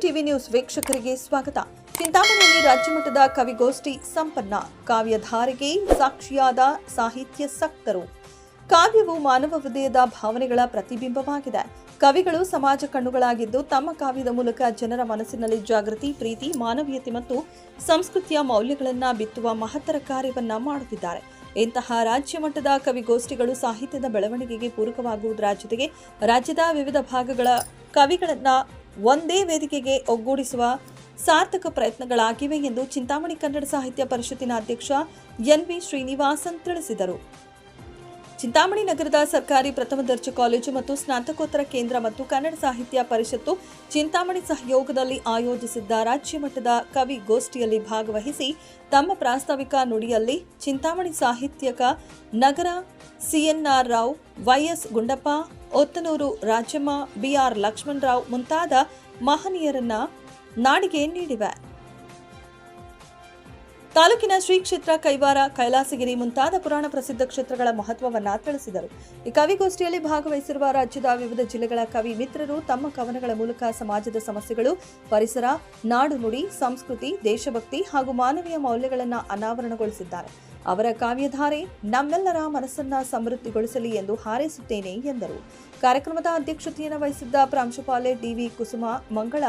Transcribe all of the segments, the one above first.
TV news ವೀಕ್ಷಕರಿಗೆ ಸ್ವಾಗತ. ಚಿಂತಾಮಣಿಯಲ್ಲಿ ರಾಜ್ಯಮಟ್ಟದ ಕವಿಗೋಷ್ಠಿ ಸಂಪನ್ನ. ಕಾವ್ಯಧಾರೆಗೆ ಸಾಕ್ಷಿಯಾದ ಸಾಹಿತ್ಯಾಸಕ್ತರು. ಕಾವ್ಯವು ಮಾನವ ಹೃದಯದ ಭಾವನೆಗಳ ಪ್ರತಿಬಿಂಬವಾಗಿದೆ. ಕವಿಗಳು ಸಮಾಜ ಕಣ್ಣುಗಳಾಗಿದ್ದು ತಮ್ಮ ಕಾವ್ಯದ ಮೂಲಕ ಜನರ ಮನಸ್ಸಿನಲ್ಲಿ ಜಾಗೃತಿ, ಪ್ರೀತಿ, ಮಾನವೀಯತೆ ಮತ್ತು ಸಂಸ್ಕೃತಿಯ ಮೌಲ್ಯಗಳನ್ನು ಬಿತ್ತುವ ಮಹತ್ತರ ಕಾರ್ಯವನ್ನ ಮಾಡುತ್ತಿದ್ದಾರೆ. ಇಂತಹ ರಾಜ್ಯ ಮಟ್ಟದ ಕವಿಗೋಷ್ಠಿಗಳು ಸಾಹಿತ್ಯದ ಬೆಳವಣಿಗೆಗೆ ಪೂರಕವಾಗುವುದರ ಜೊತೆಗೆ ರಾಜ್ಯದ ವಿವಿಧ ಭಾಗಗಳ ಕವಿಗಳನ್ನು ಒಂದೇ ವೇದಿಕೆಗೆ ಒಗ್ಗೂಡಿಸುವ ಸಾರ್ಥಕ ಪ್ರಯತ್ನಗಳಾಗಿವೆ ಎಂದು ಚಿಂತಾಮಣಿ ಕನ್ನಡ ಸಾಹಿತ್ಯ ಪರಿಷತ್ತಿನ ಅಧ್ಯಕ್ಷ ಎನ್.ವಿ. ಶ್ರೀನಿವಾಸನ್ ತಿಳಿಸಿದರು. ಚಿಂತಾಮಣಿ ನಗರದ ಸರ್ಕಾರಿ ಪ್ರಥಮ ದರ್ಜೆ ಕಾಲೇಜು ಮತ್ತು ಸ್ನಾತಕೋತ್ತರ ಕೇಂದ್ರ ಮತ್ತು ಕನ್ನಡ ಸಾಹಿತ್ಯ ಪರಿಷತ್ತು ಚಿಂತಾಮಣಿ ಸಹಯೋಗದಲ್ಲಿ ಆಯೋಜಿಸಿದ್ದ ರಾಜ್ಯ ಮಟ್ಟದ ಕವಿಗೋಷ್ಠಿಯಲ್ಲಿ ಭಾಗವಹಿಸಿ ತಮ್ಮ ಪ್ರಾಸ್ತಾವಿಕ ನುಡಿಯಲ್ಲಿ ಚಿಂತಾಮಣಿ ಸಾಹಿತ್ಯಕ ನಗರ CNR Rao, YS Gundappa, Ottanur Rajamma, BR Lakshmanrao ಮುಂತಾದ ಮಹನೀಯರನ್ನ ನಾಡಿಗೆ ನೀಡಿವೆ. ತಾಲೂಕಿನ ಶ್ರೀ ಕ್ಷೇತ್ರ, ಕೈವಾರ, ಕೈಲಾಸಗಿರಿ ಮುಂತಾದ ಪುರಾಣ ಪ್ರಸಿದ್ಧ ಕ್ಷೇತ್ರಗಳ ಮಹತ್ವವನ್ನು ತಿಳಿಸಿದರು. ಈ ಕವಿಗೋಷ್ಠಿಯಲ್ಲಿ ಭಾಗವಹಿಸಿರುವ ರಾಜ್ಯದ ವಿವಿಧ ಜಿಲ್ಲೆಗಳ ಕವಿ ಮಿತ್ರರು ತಮ್ಮ ಕವನಗಳ ಮೂಲಕ ಸಮಾಜದ ಸಮಸ್ಯೆಗಳು, ಪರಿಸರ, ನಾಡು ನುಡಿ, ಸಂಸ್ಕೃತಿ, ದೇಶಭಕ್ತಿ ಹಾಗೂ ಮಾನವೀಯ ಮೌಲ್ಯಗಳನ್ನು ಅನಾವರಣಗೊಳಿಸಿದ್ದಾರೆ. ಅವರ ಕಾವ್ಯಧಾರೆ ನಮ್ಮೆಲ್ಲರ ಮನಸ್ಸನ್ನ ಸಮೃದ್ಧಿಗೊಳಿಸಲಿ ಎಂದು ಹಾರೈಸುತ್ತೇನೆ ಎಂದರು. ಕಾರ್ಯಕ್ರಮದ ಅಧ್ಯಕ್ಷತೆಯನ್ನು ವಹಿಸಿದ್ದ ಪ್ರಾಂಶುಪಾಲೆ ಡಿ.ವಿ. ಕುಸುಮ ಮಂಗಳ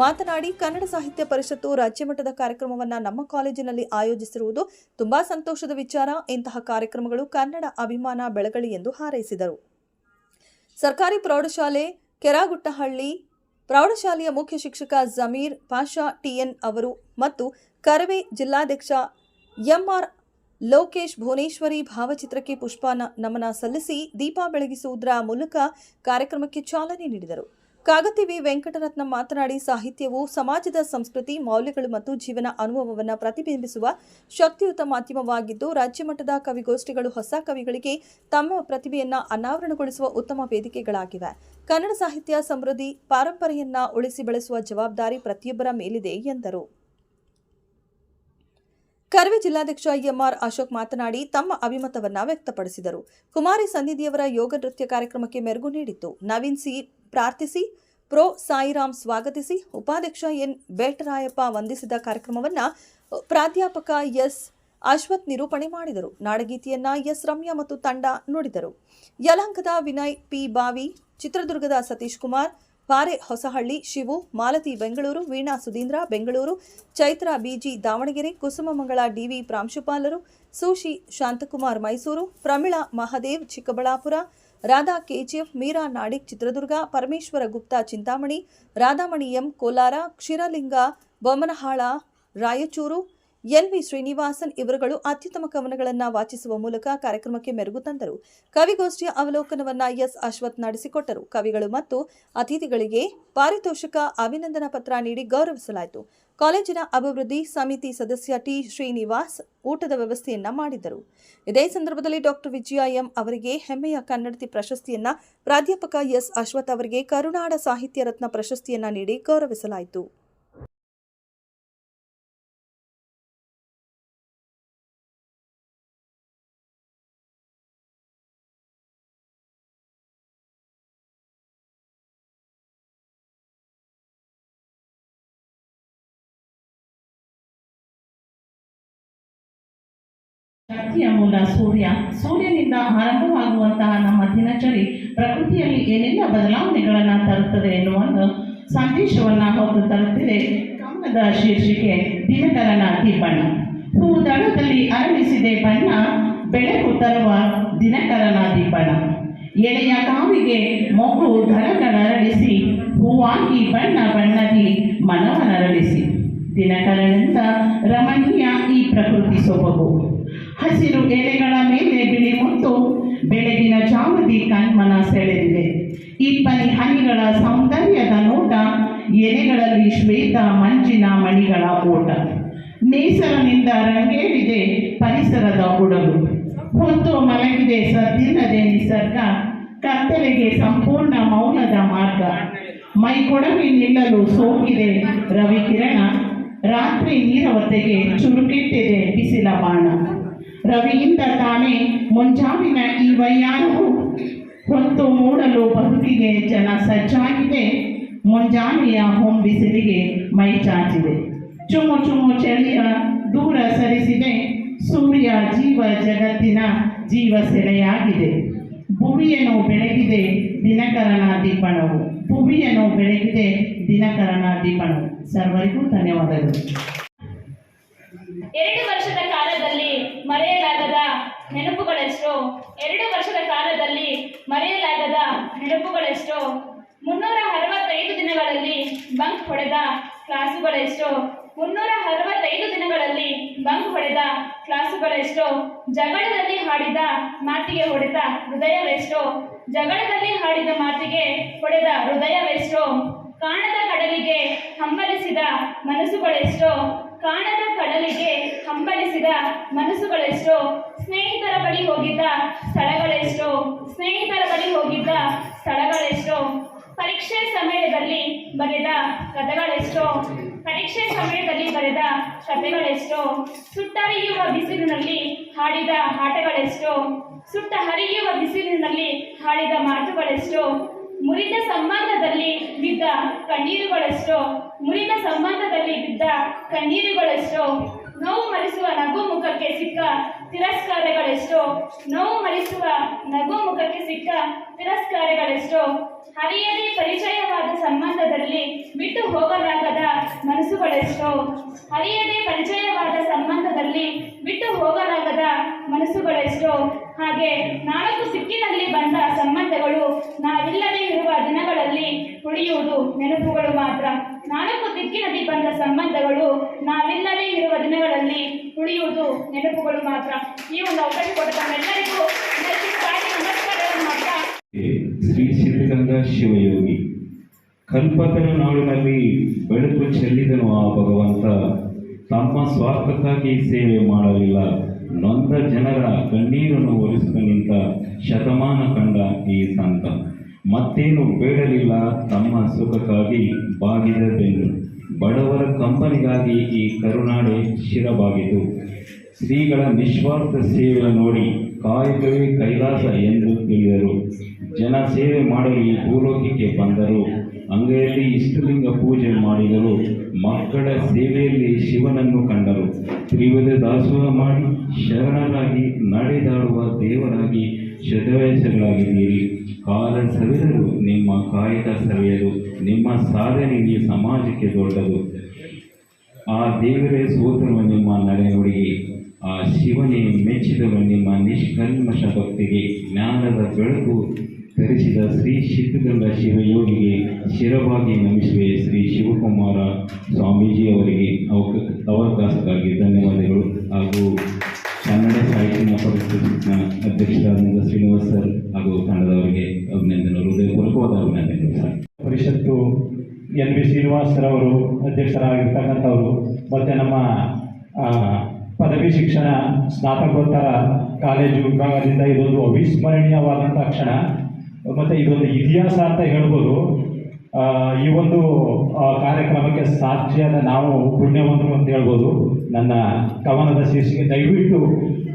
ಮಾತನಾಡಿ, ಕನ್ನಡ ಸಾಹಿತ್ಯ ಪರಿಷತ್ತು ರಾಜ್ಯ ಮಟ್ಟದ ಕಾರ್ಯಕ್ರಮವನ್ನು ನಮ್ಮ ಕಾಲೇಜಿನಲ್ಲಿ ಆಯೋಜಿಸಿರುವುದು ತುಂಬಾ ಸಂತೋಷದ ವಿಚಾರ. ಇಂತಹ ಕಾರ್ಯಕ್ರಮಗಳು ಕನ್ನಡ ಅಭಿಮಾನ ಬೆಳಗಲಿ ಎಂದು ಹಾರೈಸಿದರು. ಸರ್ಕಾರಿ ಪ್ರೌಢಶಾಲೆ ಕೆರಾಗುಟ್ಟಹಳ್ಳಿ ಪ್ರೌಢಶಾಲೆಯ ಮುಖ್ಯ ಶಿಕ್ಷಕ ಜಮೀರ್ ಪಾಷಾ ಟಿಎನ್ ಅವರು ಮತ್ತು ಕರವೇ ಜಿಲ್ಲಾಧ್ಯಕ್ಷ ಎಂಆರ್ ಲೋಕೇಶ್ ಭುವನೇಶ್ವರಿ ಭಾವಚಿತ್ರಕ್ಕೆ ಪುಷ್ಪ ನಮನ ಸಲ್ಲಿಸಿ ದೀಪ ಬೆಳಗಿಸುವುದರ ಮೂಲಕ ಕಾರ್ಯಕ್ರಮಕ್ಕೆ ಚಾಲನೆ ನೀಡಿದರು. ಕಾಗತಿ ವಿ ವೆಂಕಟರತ್ನ ಮಾತನಾಡಿ, ಸಾಹಿತ್ಯವು ಸಮಾಜದ ಸಂಸ್ಕೃತಿ, ಮೌಲ್ಯಗಳು ಮತ್ತು ಜೀವನ ಅನುಭವವನ್ನು ಪ್ರತಿಬಿಂಬಿಸುವ ಶಕ್ತಿಯುತ ಮಾಧ್ಯಮವಾಗಿದ್ದು ರಾಜ್ಯ ಮಟ್ಟದ ಕವಿಗೋಷ್ಠಿಗಳು ಹೊಸ ಕವಿಗಳಿಗೆ ತಮ್ಮ ಪ್ರತಿಭೆಯನ್ನು ಅನಾವರಣಗೊಳಿಸುವ ಉತ್ತಮ ವೇದಿಕೆಗಳಾಗಿವೆ. ಕನ್ನಡ ಸಾಹಿತ್ಯ ಸಮೃದ್ಧಿ ಪರಂಪರೆಯನ್ನ ಉಳಿಸಿ ಬೆಳೆಸುವ ಜವಾಬ್ದಾರಿ ಪ್ರತಿಯೊಬ್ಬರ ಮೇಲಿದೆ ಎಂದರು. ಕರವೇ ಜಿಲ್ಲಾಧ್ಯಕ್ಷ ಎಂಆರ್ ಅಶೋಕ್ ಮಾತನಾಡಿ ತಮ್ಮ ಅಭಿಮತವನ್ನ ವ್ಯಕ್ತಪಡಿಸಿದರು. ಕುಮಾರಿ ಸನ್ನಿಧಿಯವರ ಯೋಗ ನೃತ್ಯ ಕಾರ್ಯಕ್ರಮಕ್ಕೆ ಮೆರುಗು ನೀಡಿತ್ತು. ನವೀನ್ ಸಿ ಪ್ರಾರ್ಥಿಸಿ, ಪ್ರೊ ಸಾಯಿರಾಮ್ ಸ್ವಾಗತಿಸಿ, ಉಪಾಧ್ಯಕ್ಷ ಎನ್ ಬೇಟರಾಯಪ್ಪ ವಂದಿಸಿದ ಕಾರ್ಯಕ್ರಮವನ್ನು ಪ್ರಾಧ್ಯಾಪಕ ಎಸ್ ಅಶ್ವಥ್ ನಿರೂಪಣೆ ಮಾಡಿದರು. ನಾಡಗೀತೆಯನ್ನ ಎಸ್ ರಮ್ಯಾ ಮತ್ತು ತಂಡ ನುಡಿದರು. ಯಲಹಂಕದ ವಿನಯ್ ಪಿ ಬಾವಿ, ಚಿತ್ರದುರ್ಗದ ಸತೀಶ್ ಕುಮಾರ್, ಪಾರೆ ಹೊಸಹಳ್ಳಿ ಶಿವು, ಮಾಲತಿ ಬೆಂಗಳೂರು, ವೀಣಾ ಸುಧೀಂದ್ರ ಬೆಂಗಳೂರು, ಚೈತ್ರ ಬಿಜಿ ದಾವಣಗೆರೆ, ಕುಸುಮಮಂಗಳ ಡಿವಿ ಪ್ರಾಂಶುಪಾಲರು, Sushi Shanthakumar Mysuru, Pramila Mahadev Chikkaballapura, Radha KGF, Meera Nadig Chitradurga, Parameshwara Gupta Chintamani, Radhamani M Kolar, Ksheeralinga Bommanahal Raichur, NV. Srinivasan ಇವರುಗಳು ಅತ್ಯುತ್ತಮ ಕವನಗಳನ್ನು ವಾಚಿಸುವ ಮೂಲಕ ಕಾರ್ಯಕ್ರಮಕ್ಕೆ ಮೆರುಗು ತಂದರು. ಕವಿಗೋಷ್ಠಿಯ ಅವಲೋಕನವನ್ನು ಎಸ್ ಅಶ್ವಥ್ ನಡೆಸಿಕೊಟ್ಟರು. ಕವಿಗಳು ಮತ್ತು ಅತಿಥಿಗಳಿಗೆ ಪಾರಿತೋಷಕ, ಅಭಿನಂದನಾ ಪತ್ರ ನೀಡಿ ಗೌರವಿಸಲಾಯಿತು. ಕಾಲೇಜಿನ ಅಭಿವೃದ್ಧಿ ಸಮಿತಿ ಸದಸ್ಯ ಟಿ ಶ್ರೀನಿವಾಸ್ ಊಟದ ವ್ಯವಸ್ಥೆಯನ್ನ ಮಾಡಿದ್ದರು. ಇದೇ ಸಂದರ್ಭದಲ್ಲಿ ಡಾಕ್ಟರ್ ವಿಜಯ ಎಂ ಅವರಿಗೆ ಹೆಮ್ಮೆಯ ಕನ್ನಡತಿ ಪ್ರಶಸ್ತಿಯನ್ನ, ಪ್ರಾಧ್ಯಾಪಕ ಎಸ್ ಅಶ್ವಥ್ ಅವರಿಗೆ ಕರುನಾಡ ಸಾಹಿತ್ಯ ರತ್ನ ಪ್ರಶಸ್ತಿಯನ್ನ ನೀಡಿ ಗೌರವಿಸಲಾಯಿತು. ಶಕ್ತಿಯ ಮೂಲ ಸೂರ್ಯ. ಸೂರ್ಯನಿಂದ ಆರಂಭವಾಗುವಂತಹ ನಮ್ಮ ದಿನಚರಿ ಪ್ರಕೃತಿಯಲ್ಲಿ ಏನೆಲ್ಲ ಬದಲಾವಣೆಗಳನ್ನು ತರುತ್ತದೆ ಎನ್ನುವ ಸಂದೇಶವನ್ನು ಹೊತ್ತು ತರುತ್ತಿದೆ ಕವನದ ಶೀರ್ಷಿಕೆ ದಿನಕರನ ದೀಪಣ್ಣ. ಹೂದಳದಲ್ಲಿ ಅರಳಿಸಿದೆ ಬಣ್ಣ, ಬೆಳಕು ತರುವ ದಿನಕರನ ದೀಪಣ್ಣ. ಎಳೆಯ ಕಾವಿಗೆ ಮೊಗ್ಗು ಧರಗಳರಳಿಸಿ, ಹೂವಾಗಿ ಬಣ್ಣ ಬಣ್ಣದಿ ಮನವನರಳಿಸಿ. ದಿನಕರನಿಂದ ರಮಣೀಯ ಈ ಪ್ರಕೃತಿ ಸೊಬಗು. ಹಸಿರು ಎಲೆಗಳ ಮೇಲೆ ಬಿಳಿ ಮುತ್ತು, ಬೆಳಗಿನ ಜಾವದಿ ಕಣ್ಮನ ಸೆಳೆದಿದೆ. ಇಬ್ಬನಿ ಹನಿಗಳ ಸೌಂದರ್ಯದ ನೋಟ, ಎಲೆಗಳಲ್ಲಿ ಶ್ವೇತ ಮಂಜಿನ ಮಣಿಗಳ ಓಟ. ನೇಸರನಿಂದ ರಂಗೇರಿದೆ ಪರಿಸರದ ಉಡಲು. ಹೊತ್ತು ಮಲಗಿದೆ ಸದ್ದಿಲ್ಲದೆ ನಿಸರ್ಗ, ಕತ್ತಲೆಗೆ ಸಂಪೂರ್ಣ ಮೌನದ ಮಾರ್ಗ. ಮೈಕೊಡವಿ ನಿಲ್ಲಲು ಸೋಕಿದೆ ರವಿಕಿರಣ, ರಾತ್ರಿ ನೀರವತೆಗೆ ಚುರುಕಿಟ್ಟಿದೆ ಬಿಸಿಲ ಬಾಣ. ರವಿಯಿಂದ ತಾನೇ ಮುಂಜಾವಿನ ಈ ವಯ್ಯಾರವು ಹೊತ್ತು ಮೂಡಲು ಬದುಕಿಗೆ ಜನ ಸಜ್ಜಾಗಿದೆ. ಮುಂಜಾನೆಯ ಹೊಂಬಿಸಿಲಿಗೆ ಮೈ ಚಾಚಿದೆ. ಚುಮ್ಮು ಚುಮ್ಮು ಚಳಿಯ ದೂರ ಸರಿಸಿದೆ. ಸೂರ್ಯ ಜೀವ ಜಗತ್ತಿನ ಜೀವ ಸೆಲೆಯಾಗಿದೆ. ಭುವಿಯನ್ನು ಬೆಳಗಿದೆ ದಿನಕರನ ದೀಪಣವು. ಭುವಿಯನ್ನು ಬೆಳಗಿದೆ ದಿನಕರನ ದೀಪಣವು. ಸರ್ವರಿಗೂ ಧನ್ಯವಾದಗಳು. 2 ವರ್ಷದ ಕಾಲದಲ್ಲಿ ಮರೆಯಲಾಗದ ನೆನಪುಗಳೆಷ್ಟು? 2 ವರ್ಷದ ಕಾಲದಲ್ಲಿ ಮರೆಯಲಾಗದ ನೆನಪುಗಳೆಷ್ಟು? 365 ದಿನಗಳಲ್ಲಿ ಬಂಕ್ ಹೊಡೆದ ಕ್ಲಾಸುಗಳೆಷ್ಟು? 365 ದಿನಗಳಲ್ಲಿ ಬಂಕ್ ಹೊಡೆದ ಕ್ಲಾಸುಗಳೆಷ್ಟು? ಜಗಳದಲ್ಲಿ ಹಾಡಿದ ಮಾತಿಗೆ ಹೊಡೆದ ಹೃದಯವೆಷ್ಟು? ಜಗಳದಲ್ಲಿ ಹಾಡಿದ ಮಾತಿಗೆ ಹೊಡೆದ ಹೃದಯವೆಷ್ಟು? ಕಾಣದ ಕಡಲಿಗೆ ಹಂಬಲಿಸಿದ ಮನಸ್ಸುಗಳೆಷ್ಟು? ಕಾಣದ ಕಡಲಿಗೆ ಹಂಬಲಿಸಿದ ಮನಸ್ಸುಗಳೆಷ್ಟು? ಸ್ನೇಹಿತರ ಬಳಿ ಹೋಗಿದ್ದ ಸ್ಥಳಗಳೆಷ್ಟು? ಸ್ನೇಹಿತರ ಬಳಿ ಹೋಗಿದ್ದ ಸ್ಥಳಗಳೆಷ್ಟು? ಪರೀಕ್ಷೆ ಸಮಯದಲ್ಲಿ ಬರೆದ ಕಥೆಗಳೆಷ್ಟು? ಪರೀಕ್ಷೆ ಸಮಯದಲ್ಲಿ ಬರೆದ ಕಥೆಗಳೆಷ್ಟು? ಸುಟ್ಟರಿಯುವ ಬಿಸಿಲಿನಲ್ಲಿ ಹಾಡಿದ ಆಟಗಳೆಷ್ಟು? ಸುಟ್ಟ ಹರಿಯುವ ಬಿಸಿಲಿನಲ್ಲಿ ಹಾಡಿದ ಮಾತುಗಳೆಷ್ಟು? ಮುರಿದ ಸಂಬಂಧದಲ್ಲಿ ಬಿದ್ದ ಕಣ್ಣೀರುಗಳೆಷ್ಟು? ಮುರಿದ ಸಂಬಂಧದಲ್ಲಿ ಬಿದ್ದ ಕಣ್ಣೀರುಗಳೆಷ್ಟು? ನೋವು ಮರೆಸುವ ನಗು ಮುಖಕ್ಕೆ ಸಿಕ್ಕ ತಿರಸ್ಕಾರಗಳೆಷ್ಟು? ನೋವು ಮರೆಸುವ ನಗು ಮುಖಕ್ಕೆ ಸಿಕ್ಕ ತಿರಸ್ಕಾರಗಳೆಷ್ಟು? ಹರಿಯದೆ ಪರಿಚಯವಾದ ಸಂಬಂಧದಲ್ಲಿ ಬಿಟ್ಟು ಹೋಗಲಾಗದ ಮನಸ್ಸುಗಳೆಷ್ಟು? ಹರಿಯದೆ ಪರಿಚಯವಾದ ಸಂಬಂಧದಲ್ಲಿ ಬಿಟ್ಟು ಹೋಗಲಾಗದ ಮನಸ್ಸುಗಳೆಷ್ಟು? ಹಾಗೆ 4 ದಿಕ್ಕಿನಲ್ಲಿ ಬಂದ ಸಂಬಂಧಗಳು ನಾವಿಲ್ಲದೆ ಇರುವ ದಿನಗಳಲ್ಲಿ ಉಳಿಯುವುದು ನೆನಪುಗಳು ಮಾತ್ರ. 4 ದಿಕ್ಕಿನಲ್ಲಿ ಬಂದ ಸಂಬಂಧಗಳು ನಾವಿಲ್ಲದೆ ಇರುವ ದಿನಗಳಲ್ಲಿ ಉಳಿಯುವುದು ನೆನಪುಗಳು ಮಾತ್ರ. ಈ ಒಂದು ಅವಕಾಶ ಕೊಟ್ಟ ತಮ್ಮೆಲ್ಲರಿಗೂ ನಮಸ್ಕಾರಗಳನ್ನು ಮಾಡ್ತಾ ಶ್ರೀ ಸಿದ್ಧಗಂಗಾ ಶಿವಯೋಗಿ ಕಲ್ಪತನ ನಾಡಿನಲ್ಲಿ ಬೆಳಕು ಚೆಲ್ಲಿದನು ಆ ಭಗವಂತ. ತಮ್ಮ ಸ್ವಾರ್ಥಕ್ಕಾಗಿ ಸೇವೆ ಮಾಡಲಿಲ್ಲ, ನೊಂದ ಜನರ ಕಣ್ಣೀರನ್ನು ಒರೆಸುತ್ತ ನಿಂತ ಶತಮಾನ ಕಂಡ ಈ ಸಂತ. ಮತ್ತೇನು ಬೇಡಲಿಲ್ಲ ತಮ್ಮ ಸುಖಕ್ಕಾಗಿ ಬಾಗಿದ ಬೆನ್ನು. ಬಡವರ ಕಂಬನಿಗಾಗಿ ಈ ಕರುನಾಡೆ ಶಿರಬಾಗಿತು. ಶ್ರೀಗಳ ನಿಸ್ವಾರ್ಥ ಸೇವೆ ನೋಡಿ ಕಾಯಕವೇ ಕೈಲಾಸ ಎಂದು ತಿಳಿದರು. ಜನ ಸೇವೆ ಮಾಡಲು ಈ ಭೂಲೋಕಕ್ಕೆ ಬಂದರು. ಅಂಗೈಯಲ್ಲಿ ಇಷ್ಟಲಿಂಗ ಪೂಜೆ ಮಾಡಿದರು. ಮಕ್ಕಳ ಸೇವೆಯಲ್ಲಿ ಶಿವನನ್ನು ಕಂಡರು. ತ್ರಿವಿಧ ದಾಸೋಹ ಮಾಡಿ ಶರಣರಾಗಿ ನಡೆದಾಡುವ ದೇವರಾಗಿ ಶತವಯಸ್ಸುಗಳಾಗಿದ್ದೀರಿ. ಕಾಲ ಸವಿದರು ನಿಮ್ಮ ಕಾಯಕ ಸವಿಯದು. ನಿಮ್ಮ ಸಾಧನೆ ಈ ಸಮಾಜಕ್ಕೆ ದೊಡ್ಡದು. ಆ ದೇವರೇ ಸೋತನು ನಿಮ್ಮ ನಡೆನುಡಿಗೆ. ಆ ಶಿವನೇ ಮೆಚ್ಚಿದನು ನಿಮ್ಮ ನಿಷ್ಕಲ್ಮಶ ಭಕ್ತಿಗೆ. ಜ್ಞಾನದ ಬೆಳಕು ಧರಿಸಿದ ಶ್ರೀ ಸಿದ್ಧಗಂಗಾ ಶಿವಯೋಗಿಗೆ ಶಿರವಾಗಿ ನಮಿಸುವೆ. ಶ್ರೀ ಶಿವಕುಮಾರ ಸ್ವಾಮೀಜಿಯವರಿಗೆ ಅವಕಾಶಕ್ಕಾಗಿ ಧನ್ಯವಾದಗಳು. ಹಾಗೂ ಕನ್ನಡ ಸಾಹಿತ್ಯ ಪರಿಷತ್ನ ಅಧ್ಯಕ್ಷರಾದ ಶ್ರೀನಿವಾಸ್ ಸರ್ ಹಾಗೂ ತಂಡದವರಿಗೆ ಅಭಿನಂದನೆಗಳು, ಹೃದಯಪೂರ್ವಕವಾದ ಅಭಿನಂದನೆಗಳು ಸರ್. ಪರಿಷತ್ತು ಎನ್ ವಿ ಶ್ರೀನಿವಾಸ್ ಸರ್ ಅವರು ಅಧ್ಯಕ್ಷರಾಗಿರ್ತಕ್ಕಂಥವರು ಮತ್ತು ನಮ್ಮ ಪದವಿ ಶಿಕ್ಷಣ ಸ್ನಾತಕೋತ್ತರ ಕಾಲೇಜು ವಿಭಾಗದಿಂದ ಇದೊಂದು ಅವಿಸ್ಮರಣೀಯವಾದಂಥ ಕ್ಷಣ ಮತ್ತು ಇದೊಂದು ಇತಿಹಾಸ ಅಂತ ಹೇಳ್ಬೋದು. ಈ ಒಂದು ಕಾರ್ಯಕ್ರಮಕ್ಕೆ ಸಾಕ್ಷಿಯಾದ ನಾವು ಪುಣ್ಯವಂತರು ಅಂತ ಹೇಳ್ಬೋದು. ನನ್ನ ಕವನದ ಶೀರ್ಷಿಕೆ ದಯವಿಟ್ಟು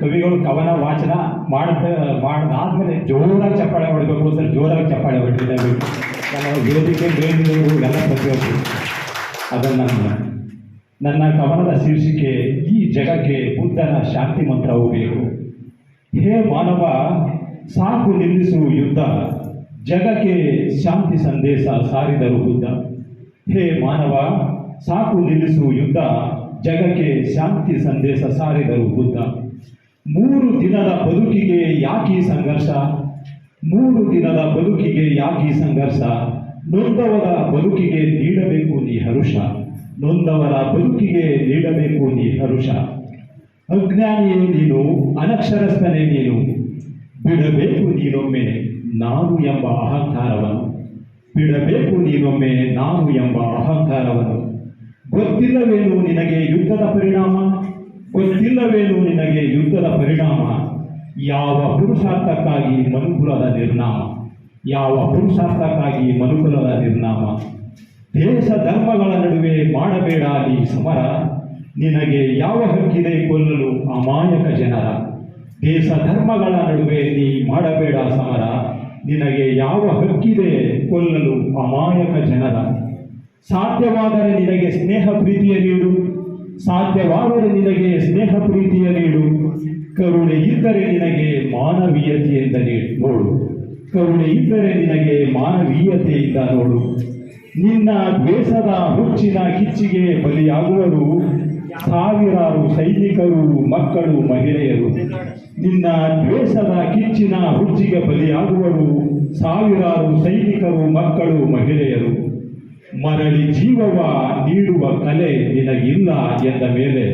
ಕವಿಗಳು ಕವನ ವಾಚನ ಮಾಡಾದ್ಮೇಲೆ ಜೋರಾಗಿ ಚಪ್ಪಾಳೆ ಹೊಡಬೇಕು ಸರ್. ಜೋರಾಗಿ ಚಪ್ಪಾಳೆ ಹೊಡಿಬೇಕು. ನಮ್ಮ ವೇದಿಕೆ ಮೇಲಿರುವವರು ಎಲ್ಲ ಪ್ರತಿಯೊಬ್ಬರು ಅದನ್ನು ನನ್ನ ಕವನದ ಶೀರ್ಷಿಕೆ ಈ ಜಗಕ್ಕೆ ಬುದ್ಧನ ಶಾಂತಿ ಮಂತ್ರವು ಬೇಕು. ಹೇ ಮಾನವ, ಸಾಕು ನಿಲ್ಲಿಸು ಯುದ್ಧ, ಜಗಕ್ಕೆ ಶಾಂತಿ ಸಂದೇಶ ಸಾರಿದರು ಬುದ್ಧ. ಹೇ ಮಾನವ, ಸಾಕು ನಿಲ್ಲಿಸು ಯುದ್ಧ, ಜಗಕ್ಕೆ ಶಾಂತಿ ಸಂದೇಶ ಸಾರಿದರು ಬುದ್ಧ. 3 ದಿನದ ಬದುಕಿಗೆ ಯಾಕೀ ಸಂಘರ್ಷ? 3 ದಿನದ ಬದುಕಿಗೆ ಯಾಕೀ ಸಂಘರ್ಷ? ನೊಂದವರ ಬದುಕಿಗೆ ನೀಡಬೇಕು ನೀ ಹರುಷ. ನೊಂದವರ ಬದುಕಿಗೆ ನೀಡಬೇಕು ನೀ ಹರುಷ. ಅಜ್ಞಾನಿಯೇ ನೀನು, ಅನಕ್ಷರಸ್ಥನೇ ನೀನು, ಬಿಡಬೇಕು ನೀನೊಮ್ಮೆ ನಾನು ಎಂಬ ಅಹಂಕಾರವನ್ನು. ಬಿಡಬೇಕು ನೀನೊಮ್ಮೆ ನಾನು ಎಂಬ ಅಹಂಕಾರವನ್ನು. ಗೊತ್ತಿಲ್ಲವೇನು ನಿನಗೆ ಯುದ್ಧದ ಪರಿಣಾಮ? ಗೊತ್ತಿಲ್ಲವೇನು ನಿನಗೆ ಯುದ್ಧದ ಪರಿಣಾಮ? ಯಾವ ಪುರುಷಾರ್ಥಕ್ಕಾಗಿ ಮನುಕುಲದ ನಿರ್ನಾಮ? ಯಾವ ಪುರುಷಾರ್ಥಕ್ಕಾಗಿ ಮನುಕುಲದ ನಿರ್ನಾಮ? ದೇಶ ಧರ್ಮಗಳ ನಡುವೆ ಮಾಡಬೇಡ ನೀ ಸಮರ. ನಿನಗೆ ಯಾವ ಹಕ್ಕಿದೆ ಕೊಲ್ಲಲು ಅಮಾಯಕ ಜನರ? ದೇಶ ಧರ್ಮಗಳ ನಡುವೆ ನೀ ಮಾಡಬೇಡ ಸಮರ. ನಿನಗೆ ಯಾವ ಹಕ್ಕಿದೆ ಕೊಲ್ಲಲು ಅಮಾಯಕ ಜನರ? ಸಾಧ್ಯವಾದರೆ ನಿನಗೆ ಸ್ನೇಹ ಪ್ರೀತಿಯ ನೀಡು, ಸಾಧ್ಯವಾದರೆ ನಿನಗೆ ಸ್ನೇಹ ಪ್ರೀತಿಯ ನೀಡು. ಕರುಣೆ ಇದ್ದರೆ ನಿನಗೆ ಮಾನವೀಯತೆಯಿಂದ ನೋಡು, ಕರುಣೆ ಇದ್ದರೆ ನಿನಗೆ ಮಾನವೀಯತೆಯಿಂದ ನೋಡು. ನಿನ್ನ ದ್ವೇಷದ ಹುಚ್ಚಿನ ಕಿಚ್ಚಿಗೆ ಬಲಿಯಾಗುವರು ಸಾವಿರಾರು ಸೈನಿಕರು, ಮಕ್ಕಳು, ಮಹಿಳೆಯರು. ನಿನ್ನ ದ್ವೇಷದ ಕಿಚ್ಚಿನ ಹುಚ್ಚಿಗೆ ಬಲಿಯಾಗುವರು ಸಾವಿರಾರು ಸೈನಿಕರು, ಮಕ್ಕಳು, ಮಹಿಳೆಯರು. ಮರಳಿ ಜೀವವ ನೀಡುವ ಕಲೆ ನಿನಗಿಲ್ಲ ಎಂದ ಮೇಲೆ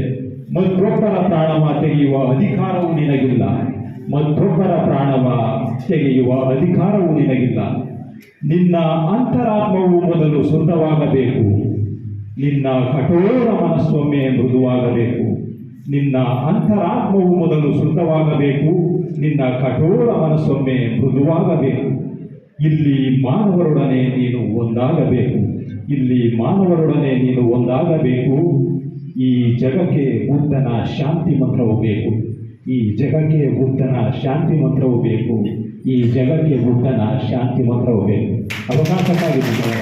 ಮತ್ತೊಬ್ಬರ ಪ್ರಾಣವ ತೆಗೆಯುವ ಅಧಿಕಾರವು ನಿನಗಿಲ್ಲ, ಮತ್ತೊಬ್ಬರ ಪ್ರಾಣವ ತೆಗೆಯುವ ಅಧಿಕಾರವು ನಿನಗಿಲ್ಲ. ನಿನ್ನ ಅಂತರಾತ್ಮವು ಮೊದಲು ಶುದ್ಧವಾಗಬೇಕು, ನಿನ್ನ ಕಠೋರ ಮನಸ್ಸೊಮ್ಮೆ ಮೃದುವಾಗಬೇಕು. ನಿನ್ನ ಅಂತರಾತ್ಮವು ಮೊದಲು ಶುದ್ಧವಾಗಬೇಕು, ನಿನ್ನ ಕಠೋರ ಮನಸ್ಸೊಮ್ಮೆ ಮೃದುವಾಗಬೇಕು. ಇಲ್ಲಿ ಮಾನವರೊಡನೆ ನೀನು ಒಂದಾಗಬೇಕು, ಇಲ್ಲಿ ಮಾನವರೊಡನೆ ನೀನು ಒಂದಾಗಬೇಕು. ಈ ಜಗಕ್ಕೆ ಬುದ್ಧನ ಶಾಂತಿ ಮಂತ್ರವು ಬೇಕು, ಈ ಜಗಕ್ಕೆ ಬುದ್ಧನ ಶಾಂತಿ ಮಂತ್ರವು ಬೇಕು, ಈ ಜಗಕ್ಕೆ ಬುದ್ಧನ ಶಾಂತಿ ಮಂತ್ರವು ಬೇಕು. ಅವಕಾಶಕ್ಕಾಗಿ